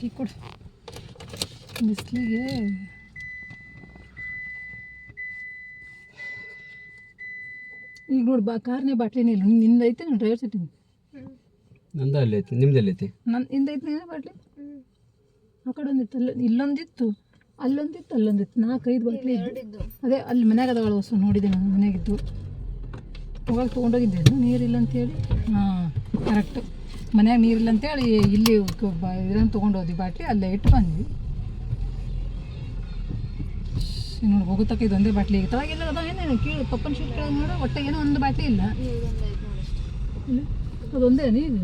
Key ಕೊಡು ಬಿಸಿಲಿಗೆ. ಈಗ ನೋಡಿ ಕಾರ್ನೇ ಬಾಟ್ಲಿನೇ ಇಲ್ಲ. ನಿಂದ ಐತೆ ನಾನು ಡ್ರೈವರ್ ಸೀಟಿಂಗ್ ನಂದು ಅಲ್ಲಿ ಐತಿ, ನಿಮ್ದು ಎಲ್ಲಿ ಐತಿ? ನನ್ನ ಹಿಂದೈತೆ ಬಾಟ್ಲಿ. ಆ ಕಡೆ ಒಂದಿತ್ತು, ಇಲ್ಲೊಂದಿತ್ತು, ಅಲ್ಲೊಂದಿತ್ತು, ಅಲ್ಲೊಂದಿತ್ತು, 4-5 ಬಾಟ್ಲಿ ಇದ್ದು. ಅದೇ ಅಲ್ಲಿ ಮನ್ಯಾಗ ಅದಾವಳ ಹೊಸ ನೋಡಿದೆ ನಾನು, ಮನೆಯಾಗಿದ್ದು. ಹೋಗಾಗ ತೊಗೊಂಡೋಗಿದ್ದೆ ನೀರಿಲ್ಲ ಅಂತೇಳಿ. ಹಾಂ ಕರೆಕ್ಟ್, ಮನ್ಯಾಗ ನೀರಿಲ್ಲ ಅಂತೇಳಿ ಇಲ್ಲಿ ಇದನ್ನು ತೊಗೊಂಡೋದ್ವಿ ಬಾಟ್ಲಿ, ಅಲ್ಲೇ ಇಟ್ಟು ಬಂದ್ವಿ. ನೋಡಿ ಹೋಗುತ್ತಕ್ಕ ಇದೊಂದೇ ಬಾಟ್ಲಿ ಈಗ ತಳಗೆಲ್ಲ ಅದಾವ. ಏನೇನು ಕೀಳು ಪಪ್ಪನ ಶೀಟ್ ಕೆಳಗೆ ನೋಡೋ ಒಟ್ಟೆ ಏನೋ ಒಂದು ಬಾಟ್ಲಿ ಇಲ್ಲ. ಅದೊಂದೇ ನೀರು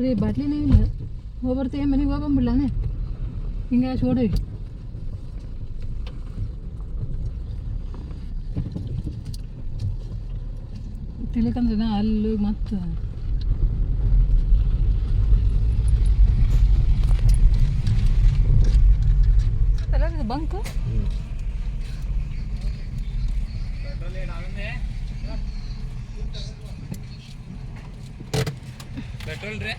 ರೀ, ಬಾಟ್ಲಿನೇ ಇಲ್ಲ. ಹೋಗ್ಬರ್ತೀವಿ ಮನೆಗೆ ಹೋಗಂಬಿಡ್ಲಾನೆ ಹಿಂಗೆ ಸೋಡೋಗಿ. ತಿಳ್ಕಂದ್ರೆ ಅಲ್ಲಿ ಮತ್ತು ಬಂಕ್ ಪೆಟ್ರೋಲ್ ರೀ.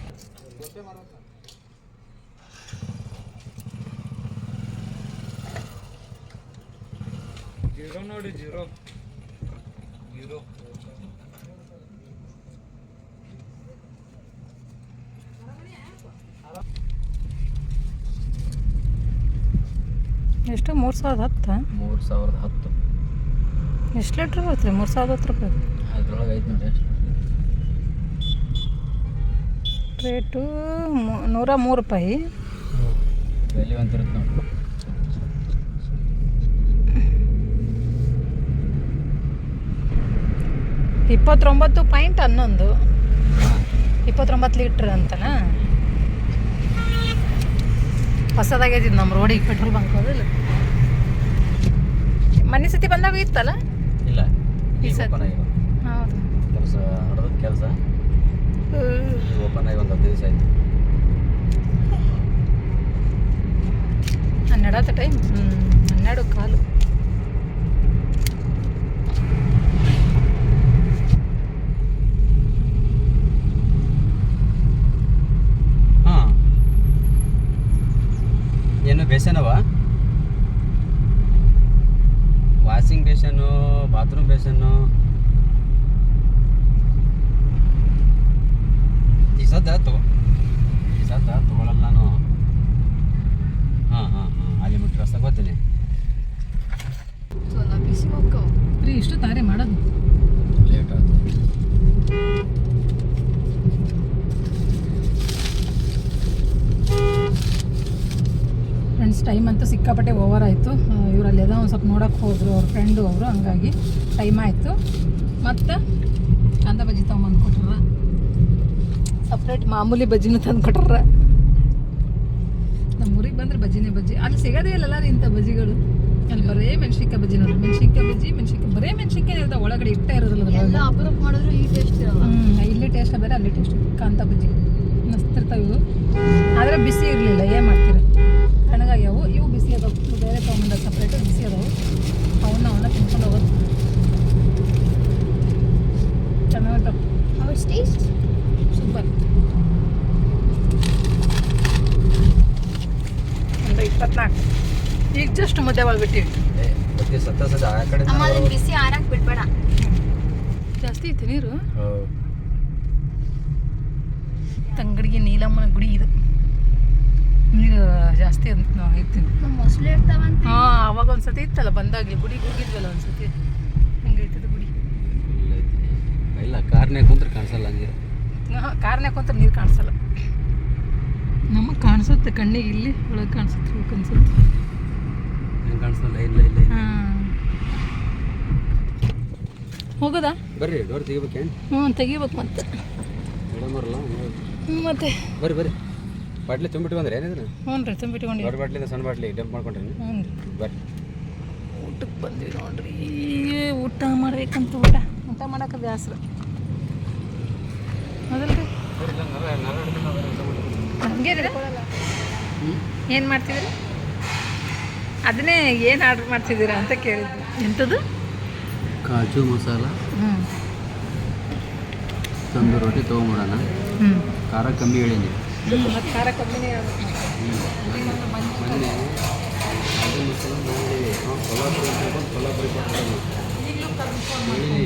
ಜೀರೋ ನೋಡಿ, ಜೀರೋ ಎಷ್ಟು? 3010. 3010. ಎಷ್ಟು ಲೀಟ್ರ್ ಬರುತ್ತೆ? 3010 ರೂಪಾಯಿ ಅದ್ರೊಳಗೆ ಐತೆ ನೋಡಿ. ರೇಟು 103 ರೂಪಾಯಿ. ಬೆಲೆ ಅಂತಿರುತ್ತೆ ನೋಡಿ. 29.11 29 ಲೀಟ್ರ್ ಅಂತನಾ? ಹೊಸದಾಗಿದ್ದು ನಮ್ಮ ರೋಡಿಗೆ ಪೆಟ್ರೋಲ್ ಬಂಕ್ ಹೋದಿಲ್ಲ. ಮನೆ ಸತಿ ಬಂದಾಗ ಇತ್ತಲ್ಲ? ಇಲ್ಲ, ಈ ಸತಿ ಹೌದು. ಕೆಲಸ ನಡೆದ ಕೆಲಸ ಓಪನ್ ಆಗಿ ಒಂದು 10 ದಿವಸ ಆಯ್ತು. 12 ಟೈಮ್ 12 ಕಾಲು. ಹಾಂ, ಏನು ಬೇಸನವ? Washing ಬೇಸನ್ನು, bathroom ಬೇಸನ್ನು. ಈ ಸದ್ದ ತಗೊಳ್ಳಲ್ಲ ನಾನು. ಹಾಂ ಹಾಂ ಹಾಂ, ಅಲ್ಲಿ ಮುಟ್ಟಿ ರಸ್ತೆ ಗೊತ್ತೇನೆ. ಬಿಸಿ ಹೋಗ್ತಾವ ರೀ, ಇಷ್ಟು ತಾರೆ ಮಾಡೋದು ಲೇಟ್ ಆಯ್ತು. ಫ್ರೆಂಡ್ಸ್, ಟೈಮ್ ಅಂತೂ ಸಿಕ್ಕಾಪಟ್ಟೆ ಓವರ್ ಆಯಿತು. ಇವರಲ್ಲಿ ಏನೋ ಒಂದು ಸ್ವಲ್ಪ ನೋಡೋಕೆ ಹೋದರು ಅವ್ರ ಫ್ರೆಂಡು ಅವರು, ಹಂಗಾಗಿ ಟೈಮ್ ಆಯಿತು. ಮತ್ತು ಕಾಂದ ಬಜ್ಜಿ ತೊಗೊಂಬಂದು ಕೊಟ್ರ, ಸಪ್ರೇಟ್ ಮಾಮೂಲಿ ಬಜ್ಜಿನೂ ತಂದು ಕೊಟ್ರ. ನಮ್ಮ ಊರಿಗೆ ಬಂದರೆ ಬಜ್ಜಿನೇ ಬಜ್ಜಿ. ಅಲ್ಲಿ ಸಿಗೋದೇ ಇಲ್ಲಲ್ಲ ರೀ ಇಂಥ ಬಜ್ಜಿಗಳು. ಅಲ್ಲಿ ಬರೇ ಮೆಣಸಿನ್ಕಾಯಿ ಬಜ್ಜಿ ನೋಡ್ರಿ, ಮೆಣಸಿನ್ಕಾಯಿ ಬಜ್ಜಿ, ಬರೇ ಮೆಣಸಿನ್ಕಾಯಿ ಇರ್ತಾವೆ, ಒಳಗಡೆ ಇಟ್ಟೇ ಇರೋದಿಲ್ಲ. ಅಪರೂಪ ಮಾಡಿದ್ರು ಈ ಟೇಸ್ಟ್ ಇರಲ್ಲ. ಇಲ್ಲಿ ಟೇಸ್ಟ್ ಬೇರೆ, ಅಲ್ಲಿ ಟೇಸ್ಟ್. ಕಾಂತ ಬಜ್ಜಿ ಮಸ್ತ್ ಇರ್ತಾವೆ ಇವು, ಆದರೆ ಬಿಸಿ ಇರಲಿಲ್ಲ. ಏನು ಮಾಡ್ತೀರ, ತಣ್ಣಗಾಗ್ಯಾವು. ಇವು ಬಿಸಿ ಅದಾವೆ, ಬೇರೆ ತೊಗೊಂಬಂದ ಸಪ್ರೇಟ್ ಬಿಸಿ ಅದಾವೆ. ಅವನ್ನ ತಿನ್ಕೊಂಡು ಹೋಗೋದು ಚೆನ್ನಾಗಿರ್ತಾವೆ. Taste super. ಒಂದು 24 ಈಗ ಜಸ್ಟ್ ಮುದ್ದೆ ಒಳಬಿಟ್ಟಿವಿ. ಬಿಸಿ ಆರಾಕ್ ಬಿಡ್ಬೇಡ. ಜಾಸ್ತಿ ಐತೆ ನೀರು. ತಂಗಡಿಗೆ ನೀಲಮ್ಮನ ಗುಡಿ ಇದು, ನೀರು ಜಾಸ್ತಿ ಅಂತ ಐತಿ. ಮೊಸಳೆ ಇರ್ತಾವಂತ. ಹಾಂ, ಅವಾಗ ಒಂದ್ಸತಿ ಇತ್ತಲ್ಲ ಬಂದಾಗಲಿ, ಗುಡಿಗೆ ಹೋಗಿದ್ವಲ್ಲ ಒಂದ್ಸತಿ, ಹಂಗೈತದ ಗುಡಿ. ಇಲ್ಲ, ಕಾರ್ನ್ಯಾಗ ಕುಂತ್ರೆ ಕಾಣಿಸಲ್ಲ ಹಂಗೆ. ಹಾಂ, ಕಾರ್ನ್ಯಾಗ ಕುಂತ್ರೆ ನೀರು ಕಾಣಿಸಲ್ಲ. ನಮಗೆ ಕಾಣಿಸುತ್ತೆ ಕಣ್ಣಿಗೆ, ಇಲ್ಲಿ ಒಳಗೆ ಕಾಣಿಸುತ್ತೆ, ಅನ್ಸುತ್ತೆ. ಹೆಂಗೆ ಕಾಣಿಸಲ್ಲ? ಇಲ್ಲ ಇಲ್ಲ. ಹಾಂ, ಹೋಗೋದಾ? ಬರ್ರಿ, ಡೋರ್ ತೆಗಿಬೇಕೇನು? ತೆಗಿಬೇಕು ಮತ್ತೆ. ಮೇಡಮರಲ್ಲ ಮತ್ತೆ ಬರ್ರಿ ಬರ್ರಿ. ಬಾಟ್ಲಿ ತುಂಬಿಟ್ಟು ಬಂದ್ರೆ ಏನಿದ್ರೆ? ಹ್ಞೂ ರೀ, ತುಂಬಿಟ್ಕೊಂಡು ದೊಡ್ಡ ಬಾಟ್ಲಿಂದ ಸಣ್ಣ ಬಾಟ್ಲಿ ಡಂಪ್ ಮಾಡ್ಕೊಂಡ್ರಿ. ಹ್ಞೂ ರೀ, ಬರ್ರಿ. ಊಟಕ್ಕೆ ಬಂದ್ವಿ ನೋಡ್ರಿ. ಊಟ ಮಾಡ್ಬೇಕಂತ ಊಟ ಮಾಡೋಕೆ ಬ್ಯಾಸ್ರ ಮೊದಲ್ರಿ. ಹಂಗೆ ಏನು ಮಾಡ್ತಿದ್ದೀರಿ? ಅದನ್ನೇ ಏನು ಆರ್ಡ್ರ್ ಮಾಡ್ತಿದ್ದೀರಾ ಅಂತ ಕೇಳಿದ್ವಿ. ಎಂಥದ್ದು? ಕಾಜು ಮಸಾಲ ಹ್ಞೂ, ತಂದು ರೊಟ್ಟಿ ತೊಗೊಂಬಿಡೋಣ. ಖಾರ ಕಮ್ಮಿ ಹೇಳೀನಿ. ಮತ್ತು ಖಾರ ಕಮ್ಮಿನೇ ಹೇಳ್ಬೇಕು ಮತ್ತೆ. ಮೊನ್ನೆ ಅದನ್ನು ಸಲ ನೋಡಿ ಕೊಲ್ಲಾಪುರಿ ಅಂತ ಹೇಳ್ಕೊಂಡು ಕೊಲ್ಲಾಪುರಿ ಕೊಡ್ತಾರೆ. ಈಗಲೂ ಕನ್ಫರ್ಮ್ ಹೇಳಿ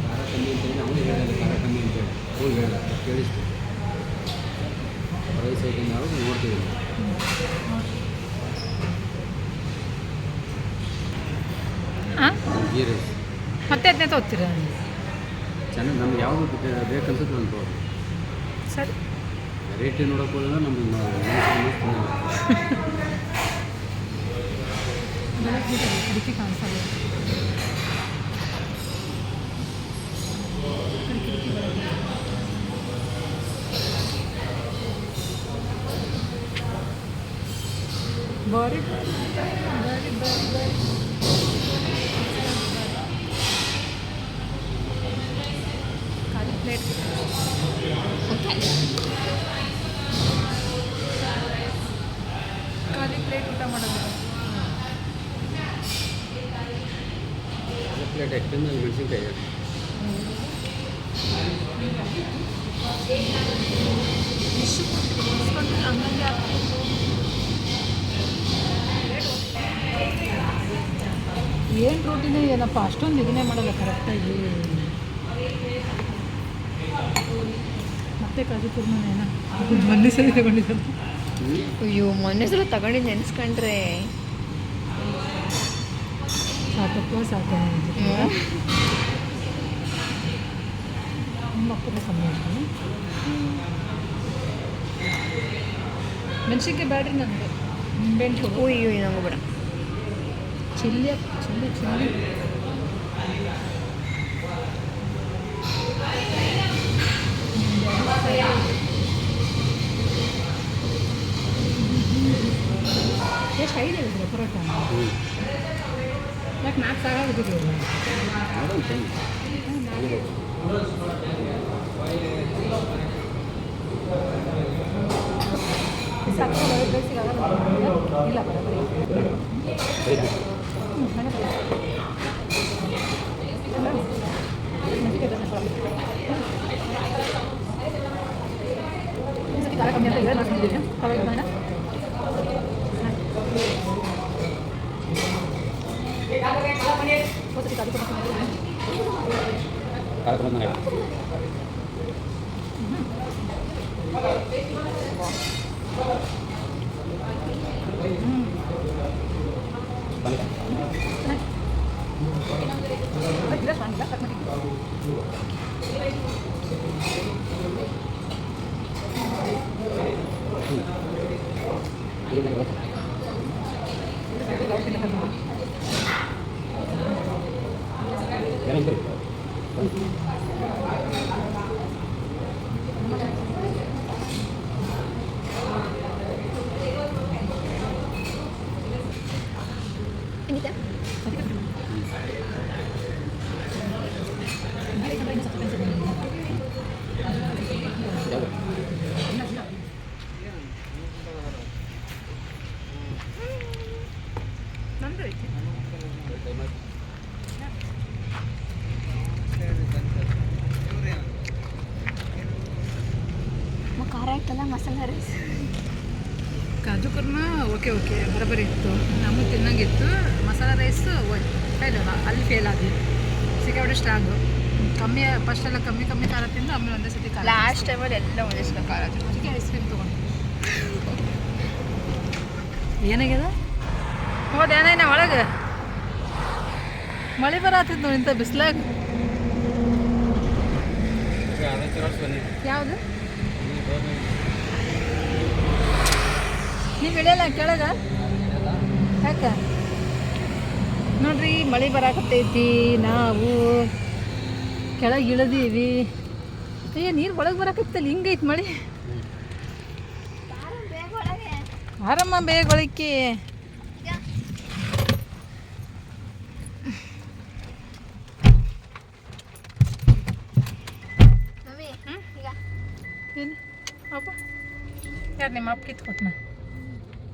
ಖಾರ ಕಮ್ಮಿ ಅಂತೇಳಿ ಅವನು ಹೇಳಿಲ್ಲ ಖಾರ ಕಮ್ಮಿ ಅಂತೇಳಿ ಹೋಗಿ ಹೇಳ ಕೇಳಿಸ್ತು ರೈಸ್ ಐಟಮ್ ಯಾವುದು ನೋಡ್ತೀವಿ. ಹಾಂ ಗೀ ರೈಸ್ ಮತ್ತೆ ಅದನ್ನೇ ತಗೋತೀರ? ಚೆನ್ನಾಗಿ ನಮ್ಗೆ ಯಾವುದು ಬೇಕನ್ಸುತ್ತೆ ನಾನು ತಗೋದು. ಸರಿ ರೇಟ್ ನೋಡೋಕೆ ಹೋದ್ರೆ ನಮ್ಗೆ ಅದಕ್ಕೆ ಕಾಣಿಸಲ್ಲ. ಬಾರಿ ಬಾರಿ ಬಾರಿ ಬಾರಿ ಖಾಲಿ ಪ್ಲೇಟ್ ಖಾಲಿ ಪ್ಲೇಟ್ ಊಟ ಮಾಡೋದು. ಪ್ಲೇಟ್ ಎಕ್ಸ್ಟೆಂಡ್ ಮೆಣಸಿನ್ಕಾಯಿ ಹಂಗಂಗೆ ಏನು ರೋಟಿನೇ ಏನಪ್ಪ ಅಷ್ಟೊಂದು ಇದನ್ನೇ ಮಾಡಲ್ಲ ಕರೆಕ್ಟಾಗಿ. ಮತ್ತೆ ಕಾಜು ಕುರ್ಮನೇನ ಮೊನ್ನೆ ಸರಿ ತಗೊಂಡಿದ್ದಾರೆ. ಅಯ್ಯೋ ಮೊನ್ನೆ ಸಲ ತಗೊಂಡು ನೆನೆಸ್ಕೊಂಡ್ರೆ ಸಾಕಪ್ಪ ಸಾಕ ಮಕ್ಕಳು ಕಮ್ಮಿ ಆಗ್ತದೆ. ಮೆಣಸಿನ್ಕಾಯಿ ಬ್ಯಾಡ್ರಿ ನನಗೆ ನಿಂಬೆಹಣ್ಣು ಅಯ್ಯೋ ನಂಗೆ ಬೇಡ. ಚಿಲ್ಲಿ ಚಿಲ್ಲಿ ಚಿಲ್ಲಿ ಎಷ್ಟು 5 ಹೇಳಿದ್ರೆ ಪರೋಟ ಯಾಕೆ 4 ಸಾಕಾಗಿದ್ದೀವಿ. ಇಲ್ಲ ಖಾರ ಕಮ್ಮಿ ಅಂತ ಹೇಳಿ ಮಾಡ್ತಿದ್ದೀವಿ. ಖಾರ ಇತ್ತಲ್ಲ ಮಸಾಲೆ ರೈಸ್. ಕಾಜು ಕುರ್ಮ ಓಕೆ ಓಕೆ ಬರೋಬ್ಬರಿ ಇತ್ತು, ನಮಗೆ ತಿನ್ನಂಗಿತ್ತು. ಮಸಾಲ ರೈಸು ಫೇಲಲ್ಲ, ಅಲ್ಲಿ ಫೇಲ್ ಆದ್ವಿ. ಸಿಕ್ಕಾಪಟ್ಟೆ ಸ್ಟ್ರಾಂಗು ಕಮ್ಮಿ, ಫಸ್ಟೆಲ್ಲ ಕಮ್ಮಿ ಕಮ್ಮಿ ಖಾರ ತಿಂದು ಆಮೇಲೆ ಒಂದೇ ಸತಿ ಖಾರ. ಲಾಸ್ಟ್ ಟೈಮಲ್ಲಿ ಎಲ್ಲ ಒಂದೇ ಸಲ ಖಾರ ಅದಕ್ಕೆ ಐಸ್ ಕ್ರೀಮ್ ತೊಗೊಂಡು ಏನಾಗ್ಯದ ನೋಡಿ ಏನೇನ ಒಳಗೆ ಮಳೆ ಬರತ್ತಿದ್ದು ನೋಡಿ ಇಂಥ ಬಿಸ್ಲಾಗ. ಯಾವುದು ನೀವು ಇಳಿಯಲ್ಲ ಕೆಳಗ ಯಾಕೆ ನೋಡ್ರಿ ಮಳೆ ಬರಾಕತ್ತೈತಿ, ನಾವು ಕೆಳಗೆ ಇಳಿದೀವಿ. ಅಯ್ಯ ನೀರು ಒಳಗೆ ಬರಾಕತ್ತಲ್ಲ, ಹಿಂಗೈತಿ ಮಳೆ. ಆರಮ್ಮ ಬೇಗ ಒಳಕ್ಕೆ. ಏನು ಅಪ್ಪ ಯಾರು ನಿಮ್ಮ ಅಪ್ಪ ಕಿತ್ಕೊಟ್ನ?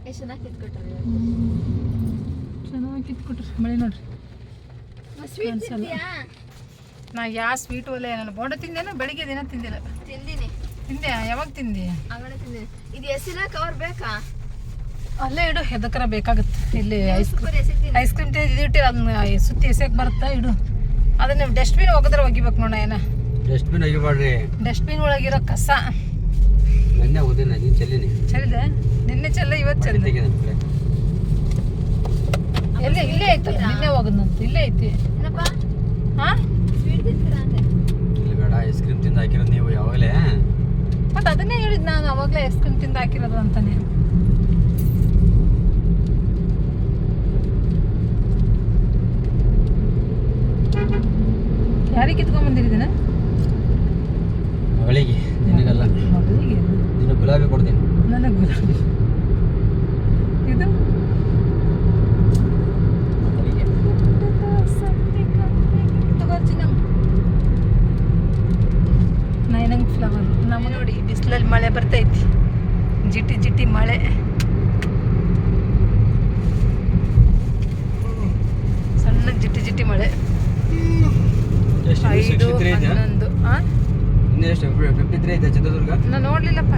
ಎಷ್ಟು ಚೆನ್ನಾಗಿ ಕಿತ್ಕೊಟ್ರಿ. ಚೆನ್ನಾಗಿ ಕಿತ್ಕೊಟ್ರಿ. ಮಳೆ ನೋಡ್ರಿ. ನಾ ಯಾವ ಸ್ವೀಟ್ ಒಲೆ ನಾನು ಬೋಂಡ ತಿಂದೇನೋ ಬೆಳಿಗ್ಗೆ ದಿನ ತಿಂದಿಲ್ಲ. ತಿಂದಿನಿ. ತಿಂದೆ ಯಾವಾಗ ತಿಂದೆ? ಆಗಲೇ ತಿಂದಿನಿ. ಇದು ಎಸಿನ ಕವರ್ ಬೇಕಾ? ಅಲ್ಲೇ ಇಡು, ಎದಕ್ಕರ ಬೇಕಾಗುತ್ತೆ. ಇಲ್ಲಿ ಸೂಪರ್ ಎಸಿತೀನಿ. ಐಸ್ ಕ್ರೀಮ್ ಇದಿಟ್ಟಿರ ಅದನ್ನ ಸುತ್ತಿ ಎಸೆಯಕ್ಕೆ ಬರುತ್ತಾ ಇಡು. ಅದನ್ನ ಡಸ್ಟ್ಬಿನ್ ಹೋಗಿದ್ರೆ ಒಗಿಬೇಕು ನೋಡ. ಏನ ಡಸ್ಟ್ಬಿನ್ ಒಗಿಬೇಡ್ರಿ, ಡಸ್ಟ್ಬಿನ್ ಒಳಗಿರೋ ಕಸ. ನೆನ್ನೆ ಓದಿನ ನೀನು ಚೆಲ್ಲಿನಿ ಚೆಲ್ಲಿದೆ. ನಿನ್ನೆ ಚೆಲ್ಲ ಇವತ್ತು ಚೆಲ್ಲಿದೆ. ಎಲ್ಲಿ ಇಲ್ಲೇ ಐತೆ, ನಿನ್ನೆ ಹೋಗದಂತ ಇಲ್ಲೇ ಐತಿ. ಏನಪ್ಪ ಹಾ ಸ್ವೀಟ್ ತಿಂತೀರಾ ಅಂದೆ? ಇಲ್ಲಿ ಬೇಡ, ಐಸ್ ಕ್ರೀಮ್ ತಿಂದು ಹಾಕಿರೋದು ನೀವು ಯಾವಾಗಲೇ. ಮತ್ತೆ ಅದನ್ನೇ ಹೇಳಿದ್ ನಾನು, ಅವಾಗಲೇ ಐಸ್ ಕ್ರೀಮ್ ತಿಂದು ಹಾಕಿರೋದು ಅಂತಾನೆ. ಯಾರಿಗೆ ಕಿತ್ಕೊಂಡ್ ಬಂದಿರಿದ್ದೀನ? ಮಗಳಿಗೆ, ನಿನಗಲ್ಲ. ಮಗಳಿಗೆ ನಿನ್ನ ಗುಲಾಬಿ ಕೊಡ್ತೀನಿ. ನನಗೆ ಗುಲಾಬಿ. ಇದು ಮಗಳಿಗೆ. ನೈನಂಗ್ ಫ್ಲವರ್. ನಮ್ಮ ನೋಡಿ ಬಿಸಿಲಲ್ಲಿ ಮಳೆ ಬರ್ತೈತಿ, ಜಿಟಿ ಜಿಟಿ ಮಳೆ. ಸಣ್ಣ ಜಿಟಿ ಜಿಟಿ ಮಳೆ. ಎಷ್ಟು 5, 63 ಐತೆ? 11. ಇನ್ನೂ ಎಷ್ಟು 53 ಐತೆ ಚಿತ್ರದುರ್ಗ? ನಾನು ನೋಡ್ಲಿಲ್ಲಪ್ಪ.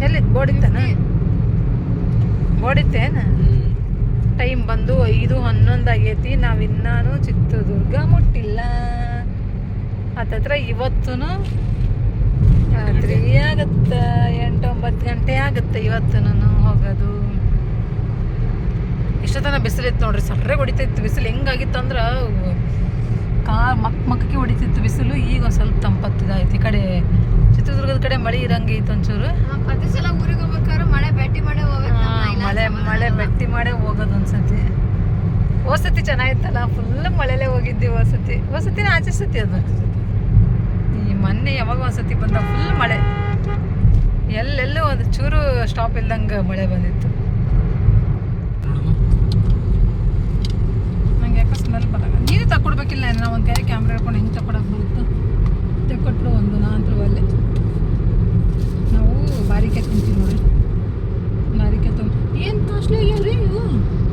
ಎಲ್ಲಿ ಬೋರ್ಡ್ ಇತ್ತನ? ಬೋರ್ಡ್ ಇತ್ತೇನ? ಟೈಮ್ ಬಂದು 5:11 ಆಗೈತಿ. ನಾವಿನ್ನಾನು ಚಿತ್ರದುರ್ಗ ಮುಟ್ಟಿಲ್ಲ. ಹತ್ತತ್ರ ಇವತ್ತು ರಾತ್ರಿ ಆಗತ್ತೆ, 8-9 ಗಂಟೆ ಆಗುತ್ತೆ ಇವತ್ತು ಹೋಗೋದು. ಇಷ್ಟೊತ್ತನ ಬಿಸಿಲಿತ್ತು ನೋಡ್ರಿ, ಸರ್ರೆ ಹೊಡಿತೈತಿ ಬಿಸಿಲು. ಹೆಂಗಾಗಿತ್ತು ಅಂದ್ರೆ ಕಾರ್ ಮಕ್ಕಕ್ಕೆ ಹೊಡಿತಿತ್ತು ಬಿಸಿಲು. ಈಗ ಒಂದು ಸ್ವಲ್ಪ ತಂಪತ್ತಿದಾಯ್ತು. ಈ ಕಡೆ ಚಿತ್ರದುರ್ಗದ ಕಡೆ ಮಳೆ ಇರಂಗೆ ಇತ್ತು ಒಂಚೂರು. ಪ್ರತಿ ಸಲ ಊರಿಗೆ ಹೋಗ್ಬೇಕಾದ್ರೆ ಮಳೆ ಬೆಟ್ಟಿ ಮಾಡೇ ಹೋಗ್ಬೇಕು. ಮಳೆ ಬೆಟ್ಟಿ ಮಾಡೇ ಹೋಗೋದು ಒಂದ್ಸತಿ. ಹೋಸತಿ ಚೆನ್ನಾಗಿತ್ತಲ್ಲ, ಫುಲ್ ಮಳೆಲೇ ಹೋಗಿದ್ವಿ. ಹೋಸತಿನ ಆಚೆ ಸತಿ ಅದು. ಈ ಮೊನ್ನೆ ಯಾವಾಗ ಒಂದ್ಸತಿ ಬಂದ ಫುಲ್ ಮಳೆ, ಎಲ್ಲೆಲ್ಲೂ ಒಂದು ಚೂರು ಸ್ಟಾಪ್ ಇಲ್ದಂಗೆ ಮಳೆ ಬಂದಿತ್ತು. ನಂಗೆ ಯಾಕೆ ಸ್ಮೆಲ್ ಬರಲ್ಲ. ನೀನು ತಗೊಡ್ಬೇಕಿಲ್ಲ, ನಾವು ಒಂದು ಕೈ ಕ್ಯಾಮ್ರಾ ಹಿಡ್ಕೊಂಡು ಹೆಂಗೆ ತಗೊಳಕ್ಕೆ ಬರುತ್ತೆ? ತೆಕ್ಕೊಟ್ರು ಒಂದು ನಾಂತರ ಅಲ್ಲೇ. ನಾವು ಬಾರಿಕಾಯಿ ತಿಂತೀವಿ ನೋಡ್ರಿ. ಬಾರಿಕಾಯಿ ಏನು ಕಾಸ್ಟ್ಲಿ ಆಗ್ಯಾವ್ರಿ ಇವು?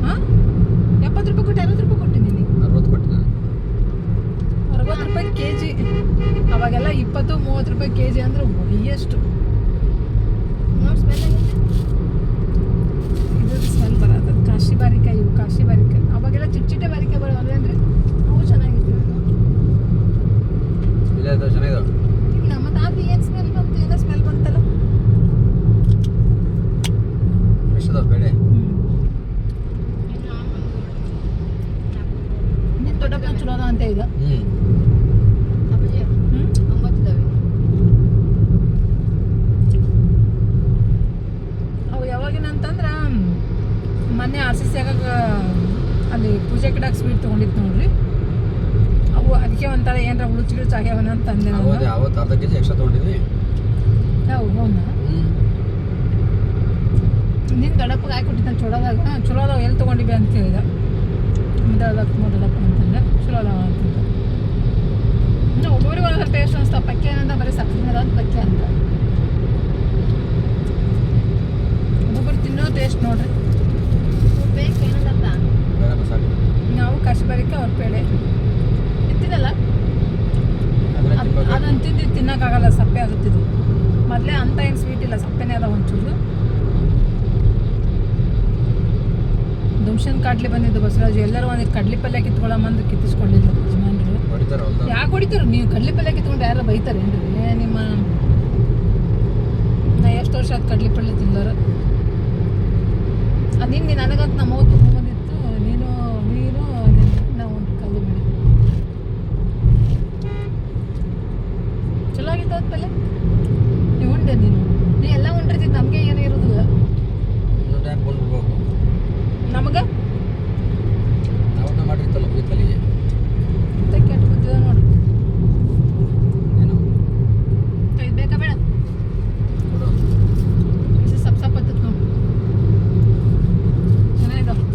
ಹಾಂ, 70 ರೂಪಾಯಿ ಕೊಟ್ಟು 60 ರೂಪಾಯಿ ಕೊಟ್ಟಿದ್ದೀನಿ. 60 ಕೊಟ್ಟಿನ. 60 ರೂಪಾಯಿ kg. ಅವಾಗೆಲ್ಲ 20-30 ರೂಪಾಯಿ kg ಅಂದ್ರೆ ಎಷ್ಟು? ನೋಡಿ ಸ್ಮೆಲ್ ಆಗಿದೆ. ಇದು ಸ್ಮೆಲ್ ಬರೋದು ಕಾಶಿ ಬಾರಿಕಾಯಿ. ಇವು ಕಾಶಿ ಬಾರಿಕಾಯಿ. ಅವಾಗೆಲ್ಲ ಚಿಟ್ಟೆ ಬಾರಿಕಾಯಿ ಬರೋದು ಅಂದ್ರೆ ಅವು ಚೆನ್ನಾಗಿತ್ತು. ಇಲ್ಲ ಅದು ಚೆನ್ನಾಗಿದಾವೆ. ಈಗ ನಮ್ಮ ತಾತ ಏನು ಸ್ಮೆಲ್ ಬಂತು? ಏನೋ ಸ್ಮೆಲ್ ಬಂತಲ್ಲ. ಫ್ರೆಶ್ ಅದಾವೆ ಬೇಳೆ. ನಿನ್ನ ದೊಡ್ಡಪ್ಪ ಚಲೋ ಅದ ಅಂತ ಈಗ. ಅಪ್ಪಾಜಿ 9 ಇದಾವೆ. ಅವು ಯಾವಾಗಿನಂತಂದ್ರೆ ಮೊನ್ನೆ RCC ಅಲ್ಲಿ ಪೂಜೆ ಗಿಡಕ್ಕೆ ಸ್ವೀಟ್ ತೊಗೊಂಡಿತ್ತು ನೋಡ್ರಿ. ಅವು ಅದಕ್ಕೆ ಒಂಥರ ಏನಾರ ಹುಳುಚಿಗಳು ಚಾಗ್ಯಾವನ ಅಂತ ಅಂದೆ ನಾನು. ಅವತ್ತು ಅರ್ಧ ಕೆಜಿ ಎಕ್ಸ್ಟ್ರಾ ತೊಗೊಂಡಿದ್ವಿ. ಹೌದಾ? ನಿನ್ನ ದೊಡ್ಡಪ್ಪಗೆ ಹಾಕಿಕೊಟ್ಟಿದ್ದಾನೆ ಚಲೋ ಅದಾವ ಎಲ್ಲಿ ತೊಗೊಂಡಿವಿ ಅಂತ ಕೇಳಿದ. ದೊಡ್ಡಪ್ಪ ಅಂತಂದೆ ಚಲೋ ಅದಾವ ಅಂತಂದ. ಇನ್ನು ಒಬ್ಬೊಬ್ರಿಗೆ ಒಂದೊಂದು ಟೇಸ್ಟ್ ಅನಿಸ್ತಾವ. ಪಕ್ಕೆ ಏನಂದ ಬರೀ ಸಕ್ಕರೆ ಅದ ಪಕ್ಕೆ ಅಂತ. ಒಬ್ಬೊಬ್ರು ತಿನ್ನೋ ಟೇಸ್ಟ್ ನೋಡ್ರಿ. ಬೇಕು ಏನಂತ ಬೇಡ ಸಾಕು. ನಾವು ಕಾಶಿ ಬಾರಿಕಾಯಿ ಅವ್ರ ಪೇಡೆ ತಿಂತಿದ್ದಲ್ಲ, ಅದನ್ನು ತಿನ್ನೋಕ್ಕಾಗಲ್ಲ, ಸಪ್ಪೆ ಆಗುತ್ತಿದ್ದು. ಮೊದಲೇ ಅಂತ ಏನು ಸ್ವೀಟ್ ಇಲ್ಲ, ಸಪ್ಪೆನೇ ಅದ ಒಂಚೂರು. ದುಮ್ಶನ್ ಕಾಡ್ಲಿ ಬಂದಿದ್ದು ಬಸವರಾಜು. ಎಲ್ಲರೂ ಒಂದು ಕಡ್ಲಿ ಪಲ್ಯ ಕಿತ್ಕೊಳ್ಳೋಮಂದು ಕಿತ್ತಿಸ್ಕೊಂಡಿದ್ರು ಯಜಮಾನ್ರು. ಯಾಕೆ ಹೊಡಿತಾರೆ ನೀವು? ಕಡ್ಲಿ ಪಲ್ಯ ಕಿತ್ಕೊಂಡು ಯಾರು ಬೈತಾರೇನ್ರಿ? ನಿಮ್ಮ ನಾ ಎಷ್ಟು ವರ್ಷ ಆಯ್ತು ಕಡ್ಲಿ ಪಲ್ಯ ತಿಂದವ್ರು. ಅದು ನಿನ್ನೆ ನನಗಂತ ನಮ್ಮ ಅವ್ವ ತೊಗೊಂಡ್ಬಂದಿತ್ತು. ನೀನು ನಾವು ಒಂದು ಕಲ್ಲು ಮಾಡಿ ಚಲೋ ಆಗಿತ್ತು ಅದು ಪಲ್ಯ. ನೀವು ಉಂಡೆ ನೀ ಎಲ್ಲ ಉಂಡಿರ್ತಿದ್ದು, ನಮಗೆ ಏನೂ ಇರೋದಿಲ್ಲ. ನಮಗೆ ನಾವು ಮಾಡಿರ್ತಲ್ಲ ಮುಗಿತಲ್ಲಿಗೆ ಕೆಟ್ಟ ಬುದ್ಧಿದ ನೋಡು. ಏನು ಇದು ಬೇಕಾ ಬೇಡ? ಇದು ಸಪ್ ಹತ್ತತ್ತು ನೋಡಿ, ಚೆನ್ನಾಗಿದಾವೆ.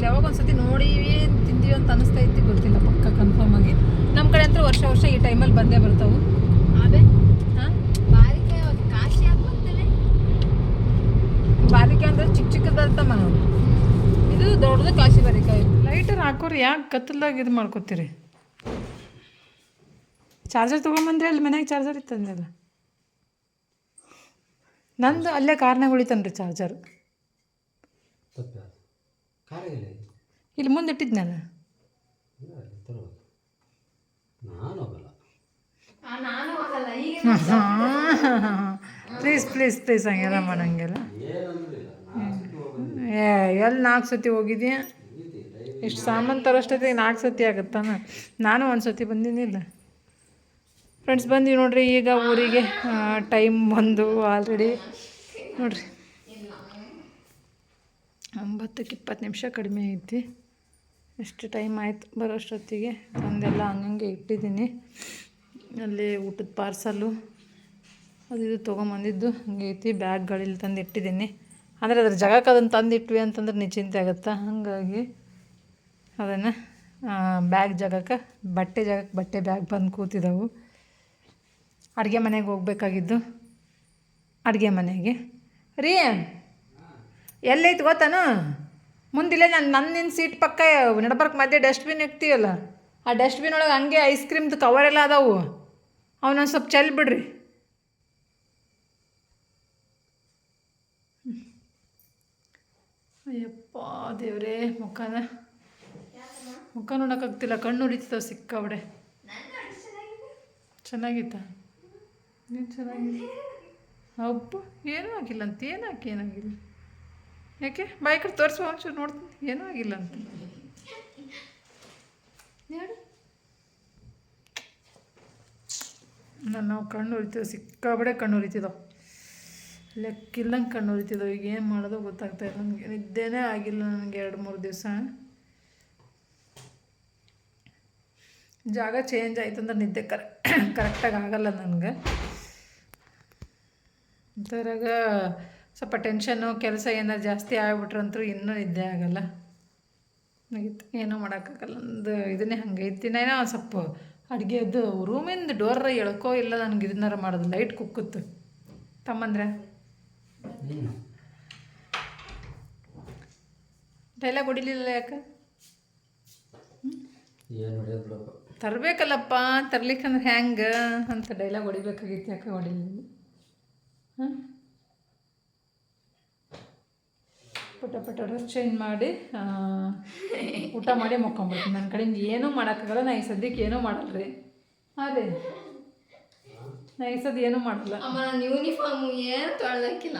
ಇಲ್ಲಿ ಯಾವಾಗ ಒಂದ್ಸತಿ ನೋಡಿ ತಿಂದೀವಿ ಅಂತ ಅನಿಸ್ತಾ ಇತ್ತು, ಗೊತ್ತಿಲ್ಲ ಪಕ್ಕ ಕನ್ಫರ್ಮ್ ಆಗಿ. ನಮ್ಮ ಕಡೆ ಅಂತೂ ವರ್ಷ ವರ್ಷ ಈ ಟೈಮಲ್ಲಿ ಬಂದೇ ಬರ್ತಾವೆ. ಅದೇ ಹಾಂ, ಬಾರಿಕಾಯಿ ಒಂದು ಕಾಶಿ ಹಾಕ್ಬರ್ತೇನೆ. ಬಾರಿಕಾಯಿ ಅಂದ್ರೆ ಚಿಕ್ಕ ಚಿಕ್ಕದಲ್ತಮ್ಮ, ಇದು ದೊಡ್ಡದು ಕಾಶಿ ಬಾರಿಕಾಯಿ. ಲೈಟರ್ ಹಾಕೋರಿ, ಯಾಕೆ ಕತ್ತಲಾಗಿ ಇದು ಮಾಡ್ಕೋತೀರಿ? ಚಾರ್ಜರ್ ತೊಗೊಂಬಂದ್ರೆ ಅಲ್ಲಿ ಮನ್ಯಾಗ ಚಾರ್ಜರ್ ಇತ್ತಂದೆಲ್ಲ. ನಂದು ಅಲ್ಲೇ ಕಾರ್ನಾಗ ಉಳಿತಾನ್ರಿ ಚಾರ್ಜರ್. ಇಲ್ಲಿ ಮುಂದೆ ಇಟ್ಟಿದ್ನಲ್ಲ. ನಾನು ಹೋಗಲ್ಲ. ನಾನು ಹೋಗಲ್ಲ ಈಗ. ಪ್ಲೀಸ್ ಹಂಗೆಲ್ಲ ಮಾಡಂಗೆಲ್ಲ. ಎಲ್ಲಿ 4 ಸತಿ ಹೋಗಿದ್ಯಾ? ಇಷ್ಟು ಸಾಮಾನು ತರೋಷ್ಟೊತ್ತಿಗೆ 4 ಸತಿ ಆಗುತ್ತಾನ? ನಾನು ಒಂದು ಸತಿ ಬಂದಿನಿಲ್ಲ. ಫ್ರೆಂಡ್ಸ್ ಬಂದೀವಿ ನೋಡ್ರಿ ಈಗ ಊರಿಗೆ. ಟೈಮ್ ಬಂದು ಆಲ್ರೆಡಿ ನೋಡ್ರಿ 9ಕ್ಕೆ 20 ನಿಮಿಷ ಕಡಿಮೆ ಐತಿ. ಎಷ್ಟು ಟೈಮ್ ಆಯ್ತು ಬರೋಷ್ಟೊತ್ತಿಗೆ. ತಂದೆಲ್ಲ ಹಂಗಂಗೆ ಇಟ್ಟಿದ್ದೀನಿ. ಅಲ್ಲಿ ಊಟದ ಪಾರ್ಸಲು ಅದು ಇದು ತೊಗೊಂಬಂದಿದ್ದು ಹಂಗೆ ಐತಿ. ಬ್ಯಾಗ್ಗಳಲ್ಲಿ ತಂದು ಇಟ್ಟಿದ್ದೀನಿ. ಅಂದರೆ ಅದ್ರ ಜಾಗಕ್ಕೆ ಅದನ್ನು ತಂದಿಟ್ವಿ ಅಂತಂದ್ರೆ ನಿಶ್ಚಿಂತೆ ಆಗುತ್ತಾ. ಹಾಗಾಗಿ ಅದನ್ನು ಬ್ಯಾಗ್ ಜಾಗಕ್ಕೆ ಬಟ್ಟೆ ಬ್ಯಾಗ್ ಬಂದು ಕೂತಿದ್ದಾವೆ. ಅಡುಗೆ ಮನೆಗೆ ಹೋಗ್ಬೇಕಾಗಿದ್ದು. ಅಡುಗೆ ಮನೆಗೆ ರೀ ಎಲ್ಲೈತೆ ಗೊತ್ತಾನು? ಮುಂದಿಲ್ಲ ನನ್ನ ಸೀಟ್ ಪಕ್ಕ ನಡ್ಬರ್ಕ್ ಮಧ್ಯೆ ಡಸ್ಟ್ಬಿನ್ ಇಕ್ತೀವಲ್ಲ, ಆ ಡಸ್ಟ್ಬಿನ್ ಒಳಗೆ ಹಂಗೆ ಐಸ್ ಕ್ರೀಮ್ದು ಕವರೆಲ್ಲ ಅದಾವು. ಅವನೊಂದು ಸ್ವಲ್ಪ ಚೆಲ್ಲಿ ಬಿಡ್ರಿ. ಅಯ್ಯಪ್ಪ ದೇವ್ರೇ, ಮುಖ ನೋಡೋಕ್ಕಾಗ್ತಿಲ್ಲ, ಕಣ್ಣು ಉರಿತಾವೆ ಸಿಕ್ಕಾಬಿಡೆ. ಚೆನ್ನಾಗಿತ್ತಾ? ನೀನು ಚೆನ್ನಾಗಿದೆ. ಅಪ್ಪ ಏನೂ ಆಗಿಲ್ಲ ಅಂತ. ಏನಾಗಿಲ್ಲ? ಯಾಕೆ ಬಾಯಿ ಕಡೆ ತೋರಿಸುವ ಒಂಚೂರು ನೋಡ್ತೀನಿ. ಏನೂ ಆಗಿಲ್ಲ ಅಂತ ಹೇಳು. ನಾವು ಕಣ್ಣು ಉರಿತೀವಿ, ಸಿಕ್ಕಾಬಿಡೆ ಕಣ್ಣು ಉರಿತಿದ್ದಾವೆ. ಲೆಕ್ಕಿಲ್ಲಂಗೆ ಕಣ್ಣು ಉರಿತಿದ್ದಾವೆ. ಈಗ ಏನು ಮಾಡೋದು ಗೊತ್ತಾಗ್ತಾಯಿಲ್ಲ ನನಗೆ. ನಿದ್ದೆನೇ ಆಗಿಲ್ಲ ನನಗೆ 2-3 ದಿವಸ. ಜಾಗ ಚೇಂಜ್ ಆಯ್ತು ಅಂದ್ರೆ ನಿದ್ದೆ ಕರೆಕ್ಟಾಗಿ ಆಗಲ್ಲ ನನಗೆ. ಅಂಥದ್ರಾಗ ಸ್ವಲ್ಪ ಟೆನ್ಷನ್ನು, ಕೆಲಸ ಏನಾರು ಜಾಸ್ತಿ ಆಗ್ಬಿಟ್ರಂತೂ ಇನ್ನೂ ನಿದ್ದೆ ಆಗಲ್ಲ. ಮುಗೀತು, ಏನೂ ಮಾಡೋಕ್ಕಾಗಲ್ಲ. ಒಂದು ಇದನ್ನೇ ಹಂಗೈತಿ. ಏನೋ ಒಂದು ಸ್ವಲ್ಪ ಅಡುಗೆದು ರೂಮಿಂದ ಡೋರ್ ಎಳ್ಕೋ ಇಲ್ಲ ನನಗೆ. ಇದನ್ನಾರ ಮಾಡೋದು ಲೈಟ್ ಕುಕ್ಕುತ್ತು ತಮ್ಮಂದ್ರೆ. ಡೈಲಾಗ್ ಹೊಡಿಲಿಲ್ಲ ಯಾಕೆ? ತರಬೇಕಲ್ಲಪ್ಪ, ತರ್ಲಿಕ್ಕಂದ್ರೆ ಹ್ಯಾಂಗೆ ಅಂತ ಡೈಲಾಗ್ ಹೊಡಿಬೇಕಾಗಿತ್ತು. ಯಾಕೆ ಹೊಡಿಲಿಲ್ಲ? ಹಾಂ, ಪಟ ಡ್ರೆಸ್ ಚೇಂಜ್ ಮಾಡಿ ಊಟ ಮಾಡಿ ಮಕ್ಕೊಂಬಿಡ್ತೀನಿ. ನನ್ನ ಕಡೆಯಿಂದ ಏನೂ ಮಾಡೋಕ್ಕಾಗಲ್ಲ. ನಾ ಈ ಸದ್ಯಕ್ಕೆ ಏನೂ ಮಾಡಲ್ಲ ರೀ. ಅದೇ ನಾ ಈ ಸದ್ಯ ಏನೂ ಮಾಡಲ್ಲ. ಅಮ್ಮ ನನ್ನ ಯೂನಿಫಾರ್ಮು ಏನು ತೊಳ್ದಾಕಿಲ್ಲ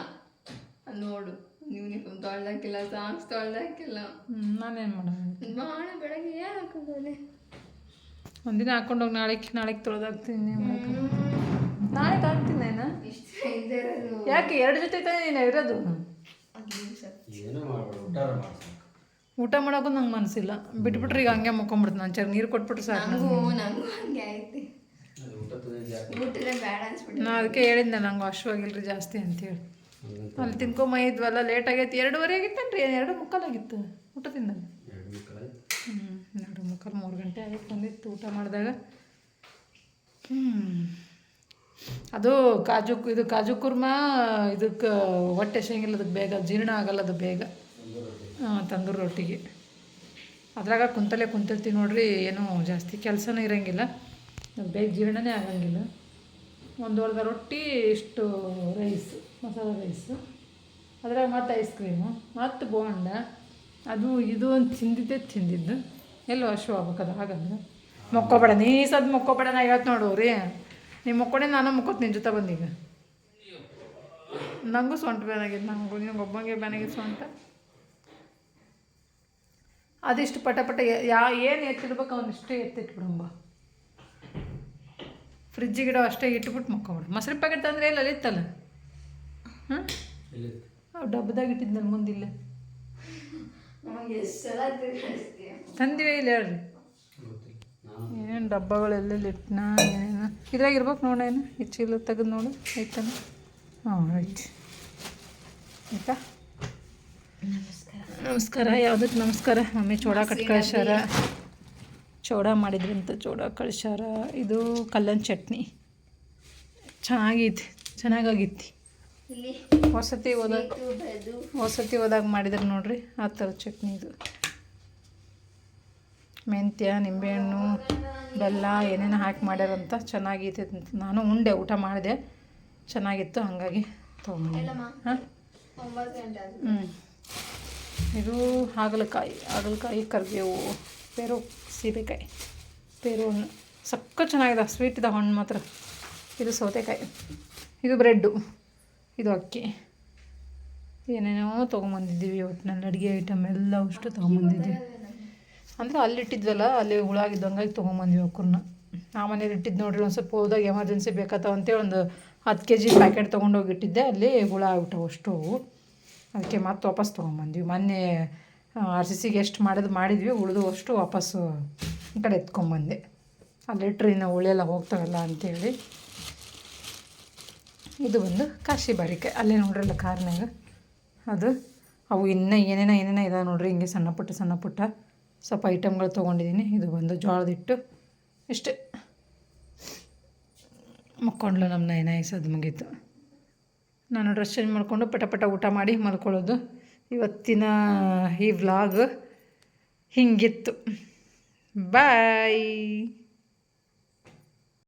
ನೋಡು. ಯೂನಿಫಾರ್ಮ್ ತೊಳ್ದಾಕಿಲ್ಲ, ಸಾಕ್ಸ್ ತೊಳ್ದಾಕಿಲ್ಲ. ನಾನೇನು ಮಾಡೋದು? ನಾಳೆ ಬೆಳಗ್ಗೆ ಏನು ಹಾಕೋದು? ಒಂದಿನ ಹಾಕೊಂಡೋಗಿ ನಾಳೆಗೆ ತೊಳೆದಾಗ್ತೀನಿ. ನಾಳೆ ತಾಗ್ತೀನಿ ನಾನು. ಯಾಕೆ 2 ಜೊತೆ ತಾನೇ ನೀನು ಇರೋದು? ಊಟ ಮಾಡೋಕ್ಕೂ ನಂಗೆ ಮನಸ್ಸಿಲ್ಲ. ಬಿಟ್ಬಿಟ್ರೆ ಈಗ ಹಂಗೆ ಮಕ್ಕೊಂಬಿಡ್ತು. ನಾನು ನೀರು ಕೊಟ್ಬಿಟ್ರೆ ಸಾಕು. ನಂಗೂ ಹಂಗೆ ಐತಿ. ನಾ ಅದಕ್ಕೆ ಹೇಳಿದ್ದೆ ನಂಗೆ ಹಶ್ವಾಗಿಲ್ರಿ ಜಾಸ್ತಿ ಅಂತೇಳಿ. ಅಲ್ಲಿ ತಿನ್ಕೊಂಬೈದ್ವಲ್ಲ, ಲೇಟ್ ಆಗೈತಿ. 2:15 ಆಗಿತ್ತೇನ್ರಿ? 2:45 ಆಗಿತ್ತು ಊಟ ತಿಂದಾಗ. 2:45 3 ಗಂಟೆ ಆಗೈತೆ ಬಂದಿತ್ತು ಊಟ ಮಾಡಿದಾಗ. ಅದು ಕಾಜು ಕುರ್ಮಾ ಇದಕ್ಕೆ ಹೊಟ್ಟೆ ಶೇಂಗಿಲ್ಲದಕ್ಕೆ ಬೇಗ ಜೀರ್ಣ ಆಗಲ್ಲ. ಅದು ಬೇಗ ತಂದೂರು ರೊಟ್ಟಿಗೆ ಅದ್ರಾಗ ಕುಂತಿರ್ತೀವಿ ನೋಡ್ರಿ. ಏನೂ ಜಾಸ್ತಿ ಕೆಲಸನೂ ಇರೋಂಗಿಲ್ಲ. ಅದು ಬೇಗ ಜೀರ್ಣನೇ ಆಗಂಗಿಲ್ಲ. 1 ವರ್ಗ ರೊಟ್ಟಿ, ಇಷ್ಟು ರೈಸ್, ಮಸಾಲೆ ರೈಸು, ಅದ್ರಾಗ ಮತ್ತು ಐಸ್ ಕ್ರೀಮು ಮತ್ತು ಬೋಂಡ. ಅದು ಇದು ಅಂತ ತಿಂದಿದ್ದು ಎಲ್ಲೋ ಹಶು ಆಗ್ಬೇಕು. ಅದು ಆಗಲ್ಲ. ಮಕ್ಕೋಬೇಡ ನೀ ಸದ್ ಮಕ್ಕೋಬೇಡ. ನಾ ಹೇಳ್ತು ನೋಡು ರೀ, ನೀವು ಮಕ್ಕೊಂಡೆ ನಾನು ಮಕ್ಕೋತ ನಿನ್ನ ಜೊತೆ ಬಂದೀಗ. ನನಗೂ ಸೊಂಟ ಬ್ಯಾನಾಗಿದೆ. ನನಗೂ ನಿನಗೆ ಒಬ್ಬಂಗೆ ಬ್ಯಾನಾಗಿದೆ ಸೊಂಟ. ಅದಿಷ್ಟು ಪಟ ಏನು ಎತ್ತಿಡ್ಬೇಕು ಅವನಿಷ್ಟೇ ಎತ್ತಿಟ್ಬಿಡಂಬ. ಫ್ರಿಜ್ಜಿಗಿಡೋ ಅಷ್ಟೇ ಇಟ್ಬಿಟ್ಟು ಮಕ್ಕೊಂಬಿಡು. ಮೊಸರು ಪ್ಯಾಕೆಟ್ ತಂದರೆ ಇಲ್ಲ ಅಲ್ಲಿತ್ತಲ್ಲ. ಹಾಂ, ಅವು ಡಬ್ಬದಾಗ ಇಟ್ಟಿದ್ದು ನನ್ನ ಮುಂದಿಲ್ಲ. ತಂದಿವೇ ಇಲ್ಲ ಹೇಳ್ರಿ. ಏನೇನು ಡಬ್ಬಗಳೆಲ್ಲೆಲ್ಲಿ ಇಟ್ಟನ ಏನೇನು ಇದ್ರಾಗ ಇರ್ಬೇಕು ನೋಡೇನು. ಈ ಚೀಲ ತೆಗೆದು ನೋಡು ಐತಾನ. ಹಾಂ, ಆಯ್ತು. ಆಯಿತಾ? ನಮಸ್ಕಾರ. ನಮಸ್ಕಾರ. ಯಾವುದಕ್ಕೆ ನಮಸ್ಕಾರ? ಮಮ್ಮಿ ಚೂಡ ಕಟ್ ಕಳ್ಸ್ಯಾರ. ಚೂಡ ಮಾಡಿದ್ರಂತ ಚೂಡ ಕಳ್ಸ್ಯಾರ. ಇದು ಕಲ್ಲನ್ ಚಟ್ನಿ ಚೆನ್ನಾಗಾಗಿತ್ತು. ವಸತಿ ಹೋದಾಗ ಮಾಡಿದ್ರೆ ನೋಡ್ರಿ ಆ ಥರ ಚಟ್ನಿ. ಇದು ಮೆಂತ್ಯ, ನಿಂಬೆಹಣ್ಣು, ಬೆಲ್ಲ ಏನೇನೋ ಹಾಕಿ ಮಾಡ್ಯಾರಂತ ಚೆನ್ನಾಗೈತೆ ಅಂತ ನಾನು ಉಂಡೆ, ಊಟ ಮಾಡಿದೆ, ಚೆನ್ನಾಗಿತ್ತು, ಹಾಗಾಗಿ ತೊಗೊಂಡು. ಹಾಂ ಇದು ಹಾಗಲಕಾಯಿ, ಕರಿಬೇವು, ಸೀಬೆಕಾಯಿ, ಹಣ್ಣು ಸಕ್ಕ ಚೆನ್ನಾಗಿದೆ, ಸ್ವೀಟ್ ಇದೆ ಹಣ್ಣು ಮಾತ್ರ. ಇದು ಸೌತೆಕಾಯಿ, ಇದು ಬ್ರೆಡ್ಡು, ಇದು ಅಕ್ಕಿ, ಏನೇನೋ ತೊಗೊಂಬಂದಿದ್ದೀವಿ. ಒಟ್ಟಿನಲ್ಲಿ ಅಡುಗೆ ಐಟಮ್ ಎಲ್ಲ ಅಷ್ಟು ತೊಗೊಂಬಂದಿದ್ದೀವಿ. ಅಂದರೆ ಅಲ್ಲಿಟ್ಟಿದ್ವಲ್ಲ, ಅಲ್ಲಿ ಹುಳಾಗಿದ್ದು ಹಂಗಾಗಿ ತೊಗೊಂಬಂದ್ವಿ ಅವಕ್ಕನ್ನ. ಆ ಮನೇಲಿ ಇಟ್ಟಿದ್ದು ನೋಡ್ರಿ, ಒಂದು ಸ್ವಲ್ಪ ಹೋದಾಗ ಎಮರ್ಜೆನ್ಸಿ ಬೇಕಾಗ್ತಾವ ಅಂತೇಳಿ ಒಂದು 10 kg ಪ್ಯಾಕೆಟ್ ತೊಗೊಂಡೋಗಿಟ್ಟಿದ್ದೆ, ಅಲ್ಲಿ ಹುಳ ಆಗ್ಬಿಟ್ಟವು ಅಷ್ಟು. ಅದಕ್ಕೆ ಮತ್ತೆ ವಾಪಸ್ ತೊಗೊಂಬಂದ್ವಿ. ಮೊನ್ನೆ RCCಗೆ ಎಷ್ಟು ಮಾಡಿದ್ವಿ, ಉಳಿದು ಅಷ್ಟು ವಾಪಸ್ಸು ಈ ಕಡೆ ಎತ್ಕೊಂಬಂದೆ. ಅಲ್ಲಿಟ್ರೆ ಇನ್ನು ಹುಳೆಲ್ಲ ಹೋಗ್ತಾವಲ್ಲ ಅಂಥೇಳಿ. ಇದು ಒಂದು ಕಾಶಿ ಬಾರಿಕಾಯಿ, ಅಲ್ಲೇ ನೋಡ್ರಲ್ಲ ಕಾರ್ನಾಗ ಅದು. ಅವು ಇನ್ನೂ ಏನೇನೋ ಇದಾವೆ ನೋಡ್ರಿ, ಹಿಂಗೆ ಸಣ್ಣ ಪುಟ್ಟ ಸ್ವಲ್ಪ ಐಟಮ್ಗಳು ತೊಗೊಂಡಿದ್ದೀನಿ. ಇದು ಒಂದು ಜೋಳದ ಹಿಟ್ಟು, ಇಷ್ಟೇ. ಮಕ್ಕೊಂಡ್ಲು ನಮ್ಮ ನೈಸದು ಮುಗೀತು. ನಾನು ಡ್ರೆಸ್ ಚೇಂಜ್ ಮಾಡಿಕೊಂಡು ಪಟ ಊಟ ಮಾಡಿ ಮಲ್ಕೊಳ್ಳೋದು. ಇವತ್ತಿನ ಈ ವ್ಲಾಗ್ ಹಿಂಗಿತ್ತು. ಬಾಯ್.